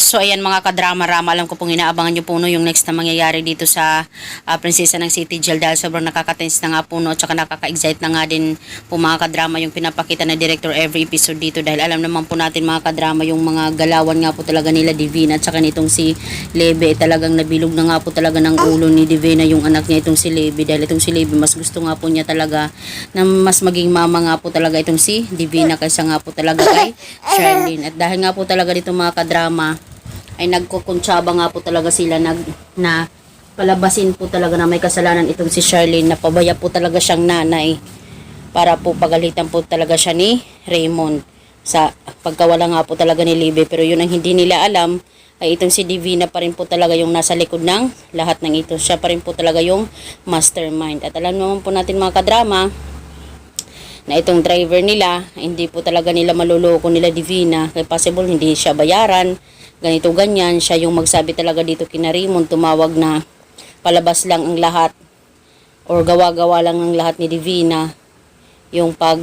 So ayan mga kadrama-rama, alam ko pong inaabangan nyo po no, yung next na mangyayari dito sa Prinsesa ng City Jail dahil sobrang nakaka-tense na nga po no, at saka nakaka-excite na nga din po mga kadrama yung pinapakita na director every episode dito dahil alam naman po natin mga kadrama yung mga galawan nga po talaga nila Divina at saka nitong si Lebe talagang nabilog na nga po talaga ng ulo ni Divina yung anak niya itong si Lebe dahil itong si Lebe mas gusto nga po niya talaga na mas maging mama nga po talaga itong si Divina kaysa nga po talaga kay Charlene at dahil nga po talaga dito mga kadrama ay nagkukuntsaba nga po talaga sila na palabasin po talaga na may kasalanan itong si Charlene na pabaya po talaga siyang nanay para po pagalitan po talaga siya ni Raymond sa pagkawala nga po talaga ni Libby pero yun ang hindi nila alam ay itong si Divina pa rin po talaga yung nasa likod ng lahat ng ito. Siya pa rin po talaga yung mastermind at alam naman po natin mga kadrama na itong driver nila hindi po talaga nila maluloko nila Divina kaya possible hindi siya bayaran ganito ganyan, siya yung magsabi talaga dito kina Raymond, tumawag na palabas lang ang lahat or gawa-gawa lang ang lahat ni Divina yung pag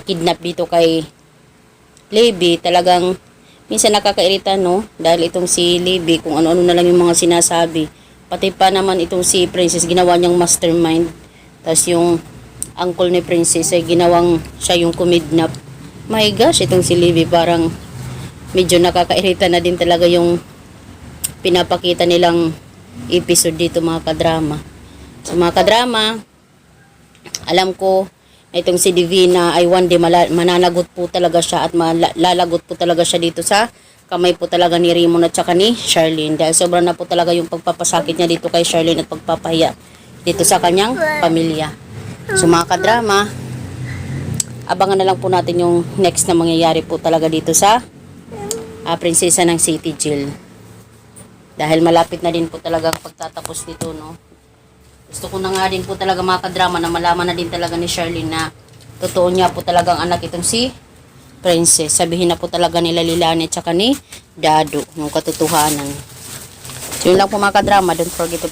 kidnap dito kay Libby. Talagang minsan nakakairita no dahil itong si Libby kung ano-ano na lang yung mga sinasabi, pati pa naman itong si Princess ginawa niyang mastermind, tapos yung uncle ni Princess ay ginawang siya yung kumidnap. My gosh, itong si Libby parang medyo nakakairita na din talaga yung pinapakita nilang episode dito mga kadrama. So mga kadrama, alam ko na itong si Divina ay one day mananagot po talaga siya at malalagot po talaga siya dito sa kamay po talaga ni Raymond at saka ni Charlene dahil sobrang na po talaga yung pagpapasakit niya dito kay Charlene at pagpapahiya dito sa kanyang pamilya. So mga kadrama, abangan na lang po natin yung next na mangyayari po talaga dito sa Prinsesa ng City Jail dahil malapit na din po talaga pagtatapos nito no. Gusto ko na nga din po talaga mga kadrama na malaman na din talaga ni Charlene na totoo niya po talagang anak itong si Princess. Sabihin na po talaga nila Lilani at saka ni Dado ng katotohanan. So yun lang po mga kadrama, don't forget to